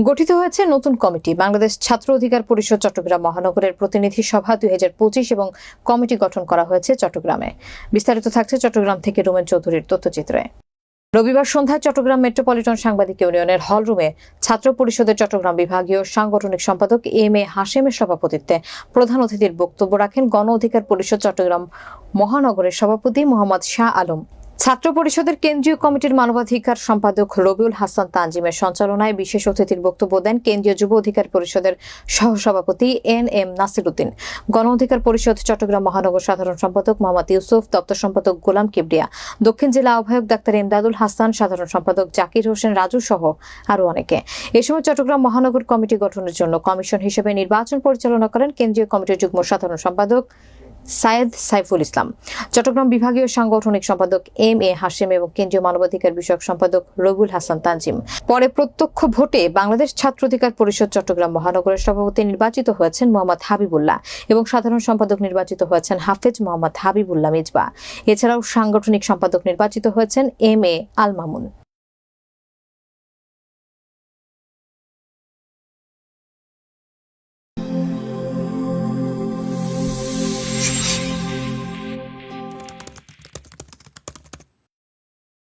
গঠিত হয়েছে নতুন কমিটি। বাংলাদেশ ছাত্র অধিকার পরিষদ চট্টগ্রাম মহানগরের প্রতিনিধি সভা 2025 এবং কমিটি গঠন করা হয়েছে চট্টগ্রামে। বিস্তারিত থাকছে চট্টগ্রাম থেকে রুমেন চৌধুরীর তথ্যচিত্রে। রবিবার সন্ধ্যায় চট্টগ্রাম মেট্রোপলিটন সাংবাদিক ইউনিয়নের হল রুমে ছাত্র পরিষদের চট্টগ্রাম বিভাগীয় সাংগঠনিক সম্পাদক এম.এ. হাশেমের সভাপতিত্বে প্রধান অতিথির বক্তব্য রাখেন গণ অধিকার পরিষদ চট্টগ্রাম মহানগরের সভাপতি মোহাম্মদ শাহ আলম। ছাত্র পরিষদের কেন্দ্রীয় কমিটির মানবাধিকার সম্পাদক রবিউল হাসান তানজিমের সঞ্চালনায় বিশেষ অতিথির বক্তব্য দেন কেন্দ্রীয় যুব অধিকার পরিষদের সহসভাপতি এন.এম. নাসির উদ্দিন। গণ অধিকার পরিষদ চট্টগ্রাম মহানগর সাধারণ সম্পাদক মোহাম্মদ ইউসুফ, দপ্তর সম্পাদক গোলাম কিবরিয়া, দক্ষিণ জেলা আহ্বায়ক ডাক্তার ইমদাদুল হাসান, সাধারণ সম্পাদক জাকির হোসেন রাজু সহ আরও অনেকে। এ সময় চট্টগ্রাম মহানগর কমিটি গঠনের জন্য কমিশন হিসেবে নির্বাচন পরিচালনা করেন কেন্দ্রীয় কমিটির যুগ্ম সাধারণ সম্পাদক সায়েদ সাইফুল ইসলাম, চট্টগ্রাম বিভাগীয় সাংগঠনিক সম্পাদক এম.এ. হাশেম এবং কেন্দ্রীয় মানবাধিকার বিষয়ক সম্পাদক রবিউল হাসান তানজিম। পরে প্রত্যক্ষ ভোটে বাংলাদেশ ছাত্র অধিকার পরিষদ চট্টগ্রাম মহানগরের সভাপতি নির্বাচিত হয়েছেন মোহাম্মদ হাবিবুল্লাহ এবং সাধারণ সম্পাদক নির্বাচিত হয়েছেন হাফেজ মোহাম্মদ হাবিবুল্লাহ মিজবা। এছাড়াও সাংগঠনিক সম্পাদক নির্বাচিত হয়েছেন এম.এ. আল মামুন।